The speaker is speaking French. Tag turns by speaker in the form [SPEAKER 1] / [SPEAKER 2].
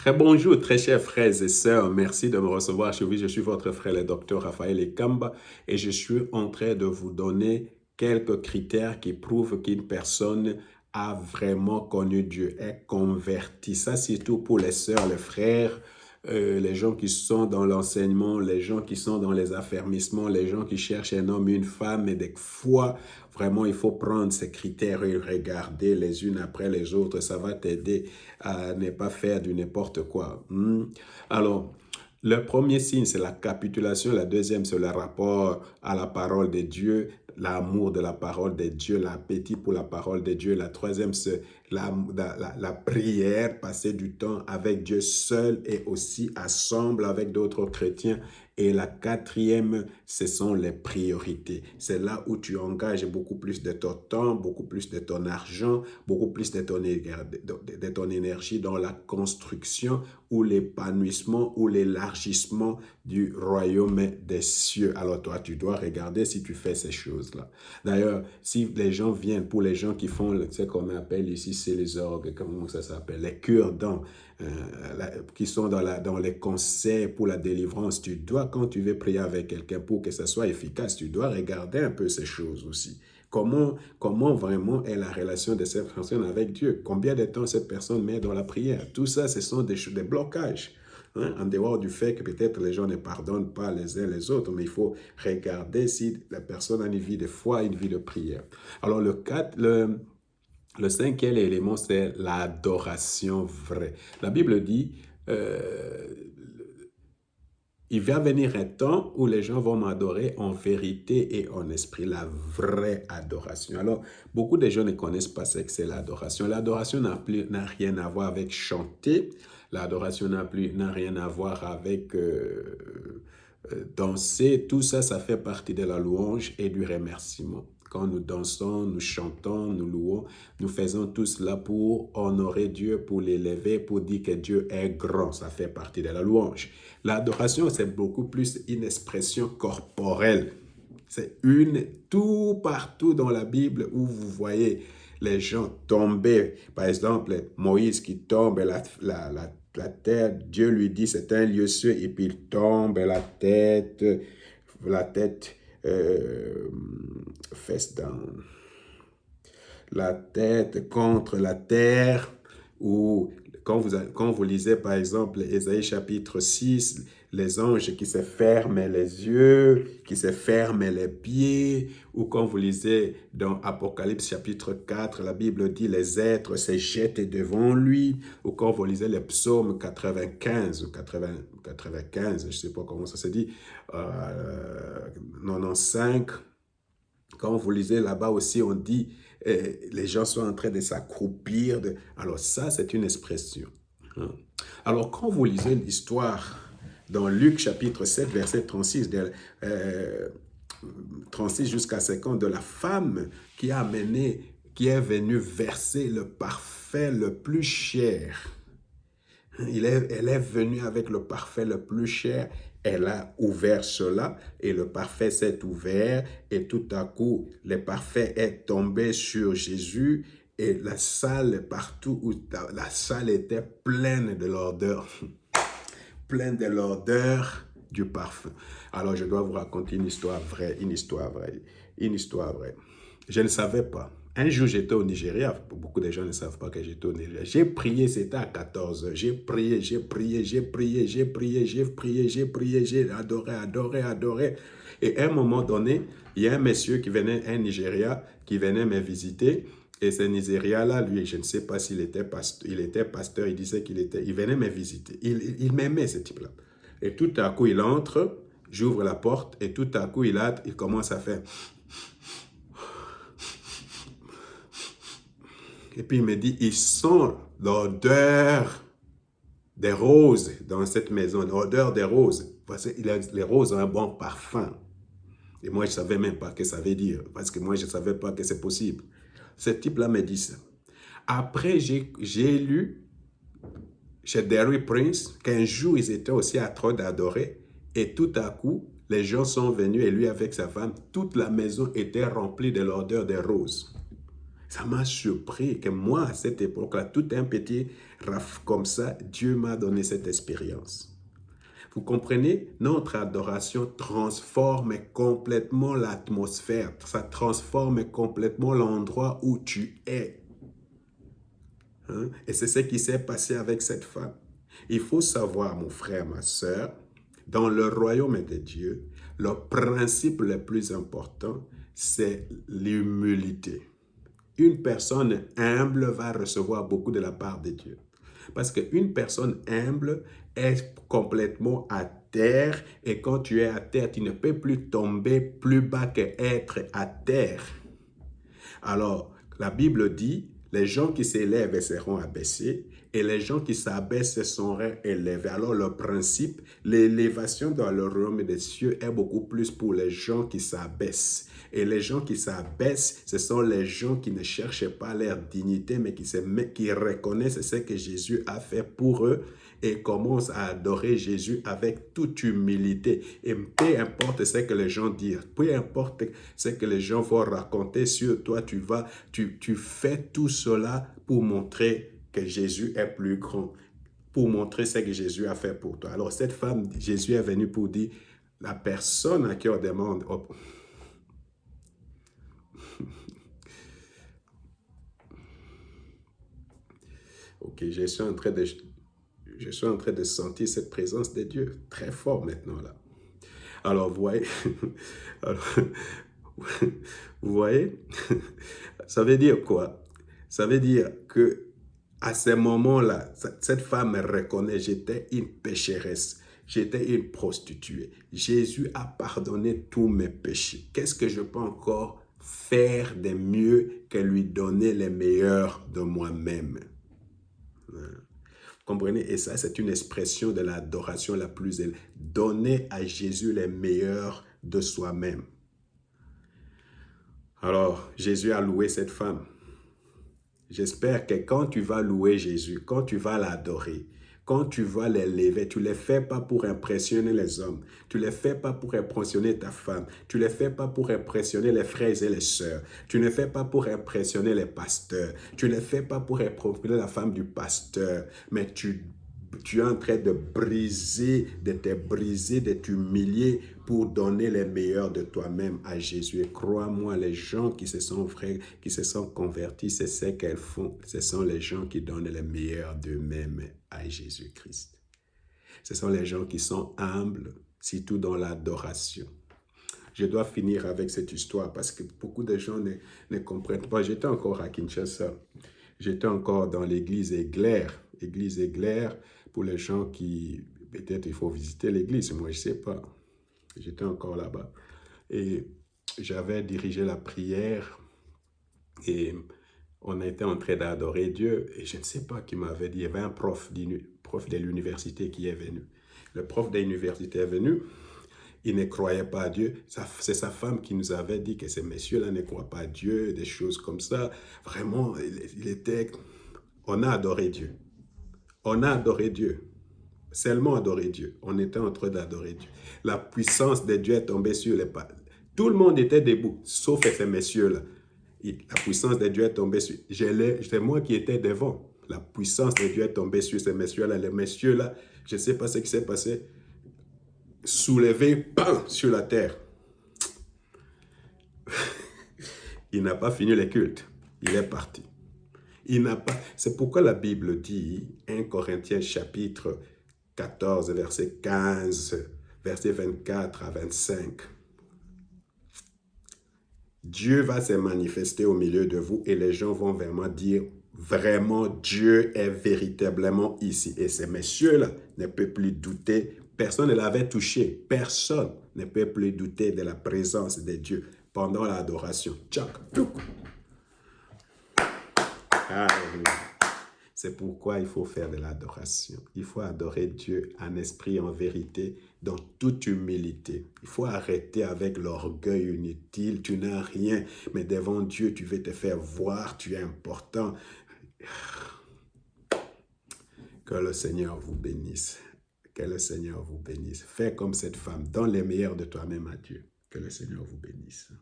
[SPEAKER 1] Très bonjour, très chers frères et sœurs. Merci de me recevoir chez vous. Je suis votre frère, le docteur Raphaël Ekamba, et je suis en train de vous donner quelques critères qui prouvent qu'une personne a vraiment connu Dieu, est convertie. Ça, surtout pour les sœurs, les frères, les gens qui sont dans l'enseignement, les gens qui sont dans les affermissements, les gens qui cherchent un homme, une femme, et des fois, vraiment, il faut prendre ces critères et regarder les unes après les autres. Ça va t'aider à ne pas faire du n'importe quoi. Alors, le premier signe, c'est la capitulation. La deuxième, c'est le rapport à la parole de Dieu, l'amour de la parole de Dieu, l'appétit pour la parole de Dieu. La troisième, c'est la prière, passer du temps avec Dieu seul et aussi ensemble avec d'autres chrétiens. Et la quatrième, ce sont les priorités. C'est là où tu engages beaucoup plus de ton temps, beaucoup plus de ton argent, beaucoup plus de ton énergie dans la construction ou l'épanouissement ou l'élargissement du royaume des cieux. Alors toi, tu dois regarder si tu fais ces choses-là. D'ailleurs, si les gens viennent, pour les gens qui font ce qu'on appelle ici, c'est les orgues, comment ça s'appelle, les cure-dents, qui sont dans les conseils pour la délivrance, tu dois, quand tu veux prier avec quelqu'un pour que ça soit efficace, tu dois regarder un peu ces choses aussi. Comment vraiment est la relation de cette personne avec Dieu? Combien de temps cette personne met dans la prière? Tout ça, ce sont des blocages. En dehors du fait que peut-être les gens ne pardonnent pas les uns les autres, mais il faut regarder si la personne a une vie de foi, une vie de prière. Alors le cinquième élément, c'est l'adoration vraie. La Bible dit, il va venir un temps où les gens vont m'adorer en vérité et en esprit, la vraie adoration. Alors, beaucoup de gens ne connaissent pas ce que c'est l'adoration. L'adoration n'a rien à voir avec chanter. L'adoration n'a rien à voir avec danser. Tout ça, ça fait partie de la louange et du remerciement. Quand nous dansons, nous chantons, nous louons, nous faisons tout cela pour honorer Dieu, pour l'élever, pour dire que Dieu est grand. Ça fait partie de la louange. L'adoration, c'est beaucoup plus une expression corporelle. C'est tout partout dans la Bible où vous voyez les gens tomber. Par exemple, Moïse qui tombe, la terre, Dieu lui dit c'est un lieu sûr et puis il tombe, la tête face down, la tête contre la terre, ou quand vous lisez par exemple Ésaïe chapitre 6, les anges qui se ferment les yeux, qui se ferment les pieds, ou quand vous lisez dans Apocalypse chapitre 4, la Bible dit les êtres se jettent devant lui, ou quand vous lisez les psaumes 95 ou 95, je ne sais pas comment ça se dit, 95, quand vous lisez là-bas aussi, on dit les gens sont en train de s'accroupir. Alors ça, c'est une expression. Alors quand vous lisez l'histoire dans Luc chapitre 7, verset 36, 36 jusqu'à 50, de la femme qui est venue verser le parfait le plus cher. Elle est venue avec le parfait le plus cher. Elle a ouvert cela et le parfait s'est ouvert et tout à coup, le parfait est tombé sur Jésus et la salle, partout où la salle était pleine de l'odeur, pleine de l'odeur du parfum. Alors, je dois vous raconter une histoire vraie, une histoire vraie, une histoire vraie. Je ne savais pas. Un jour, j'étais au Nigeria. Beaucoup de gens ne savent pas que j'étais au Nigeria. J'ai prié, c'était à 14 heures. J'ai prié, j'ai prié, j'ai prié, j'ai prié, j'ai prié, j'ai prié, j'ai adoré, adoré, adoré. Et à un moment donné, il y a un monsieur qui venait, un Nigeria, qui venait me visiter. Et ce Nigeria-là, lui, je ne sais pas s'il était pasteur, il disait il venait me visiter. Il m'aimait, ce type-là. Et tout à coup, il entre, j'ouvre la porte, et tout à coup, il commence à faire... Et puis il me dit, ils sont l'odeur des roses dans cette maison, l'odeur des roses. Parce que les roses ont un bon parfum. Et moi, je ne savais même pas ce que ça veut dire. Parce que moi, je ne savais pas que c'est possible. Ce type-là me dit ça. Après, j'ai lu chez Derry Prince qu'un jour, ils étaient aussi à trop d'adorer. Et tout à coup, les gens sont venus et lui avec sa femme, toute la maison était remplie de l'odeur des roses. Ça m'a surpris que moi, à cette époque-là, tout un petit raf comme ça, Dieu m'a donné cette expérience. Vous comprenez? Notre adoration transforme complètement l'atmosphère. Ça transforme complètement l'endroit où tu es. Hein? Et c'est ce qui s'est passé avec cette femme. Il faut savoir, mon frère, ma soeur, dans le royaume de Dieu, le principe le plus important, c'est l'humilité. Une personne humble va recevoir beaucoup de la part de Dieu. Parce qu'une personne humble est complètement à terre et quand tu es à terre, tu ne peux plus tomber plus bas qu'être à terre. Alors, la Bible dit, les gens qui s'élèvent seront abaissés et les gens qui s'abaissent seront élevés. Alors, le principe, l'élévation dans le royaume des cieux est beaucoup plus pour les gens qui s'abaissent. Et les gens qui s'abaissent, ce sont les gens qui ne cherchent pas leur dignité, mais qui reconnaissent ce que Jésus a fait pour eux et commencent à adorer Jésus avec toute humilité. Et peu importe ce que les gens disent, peu importe ce que les gens vont raconter sur toi, tu fais tout cela pour montrer que Jésus est plus grand, pour montrer ce que Jésus a fait pour toi. Alors cette femme, Jésus est venu pour dire, la personne à qui on demande... Oh, ok, je suis en train de sentir cette présence de Dieu très fort maintenant là. Alors, vous voyez, alors, vous voyez, ça veut dire quoi? Ça veut dire que à ce moment-là, cette femme me reconnaît, j'étais une pécheresse, j'étais une prostituée. Jésus a pardonné tous mes péchés. Qu'est-ce que je peux encore faire de mieux que lui donner les meilleurs de moi-même? Comprenez? Et ça, c'est une expression de l'adoration la plus élevée. Donner à Jésus les meilleurs de soi-même. Alors, Jésus a loué cette femme. J'espère que quand tu vas louer Jésus, quand tu vas l'adorer, quand tu vas l'élever, tu ne le fais pas pour impressionner les hommes. Tu ne le fais pas pour impressionner ta femme. Tu ne le fais pas pour impressionner les frères et les sœurs. Tu ne le fais pas pour impressionner les pasteurs. Tu ne le fais pas pour impressionner la femme du pasteur. Mais tu es en train de de t'humilier pour donner les meilleurs de toi-même à Jésus. Et crois-moi, les gens qui se sont convertis, c'est ce qu'elles font. Ce sont les gens qui donnent les meilleurs d'eux-mêmes à Jésus-Christ. Ce sont les gens qui sont humbles, surtout dans l'adoration. Je dois finir avec cette histoire parce que beaucoup de gens ne comprennent pas. J'étais encore à Kinshasa. J'étais encore dans l'église Églaire. Église Églaire, pour les gens qui... Peut-être il faut visiter l'église, moi je ne sais pas. J'étais encore là-bas. Et j'avais dirigé la prière et on était en train d'adorer Dieu. Et je ne sais pas qui m'avait dit, il y avait un prof de l'université qui est venu. Le prof de l'université est venu. Il ne croyait pas à Dieu. C'est sa femme qui nous avait dit que ces messieurs-là ne croient pas à Dieu, des choses comme ça. Vraiment, on a adoré Dieu. On a adoré Dieu. Seulement adoré Dieu. On était en train d'adorer Dieu. La puissance de Dieu est tombée sur les pas. Tout le monde était debout, sauf ces messieurs-là. La puissance de Dieu est tombée sur... C'est moi qui étais devant. La puissance de Dieu est tombée sur ces messieurs-là. Les messieurs-là, je ne sais pas ce qui s'est passé. Soulevé, bam, sur la terre. Il n'a pas fini le culte. Il est parti. Il n'a pas... C'est pourquoi la Bible dit, 1 Corinthiens chapitre 14, verset 15, verset 24 à 25. Dieu va se manifester au milieu de vous et les gens vont vraiment dire, vraiment Dieu est véritablement ici. Et ces messieurs-là ne peuvent plus douter. Personne ne l'avait touché. Personne ne peut plus douter de la présence de Dieu pendant l'adoration. C'est pourquoi il faut faire de l'adoration. Il faut adorer Dieu en esprit, en vérité, dans toute humilité. Il faut arrêter avec l'orgueil inutile. Tu n'as rien, mais devant Dieu, tu veux te faire voir. Tu es important. Que le Seigneur vous bénisse. Que le Seigneur vous bénisse. Fais comme cette femme. Donne les meilleurs de toi-même à Dieu. Que le Seigneur vous bénisse.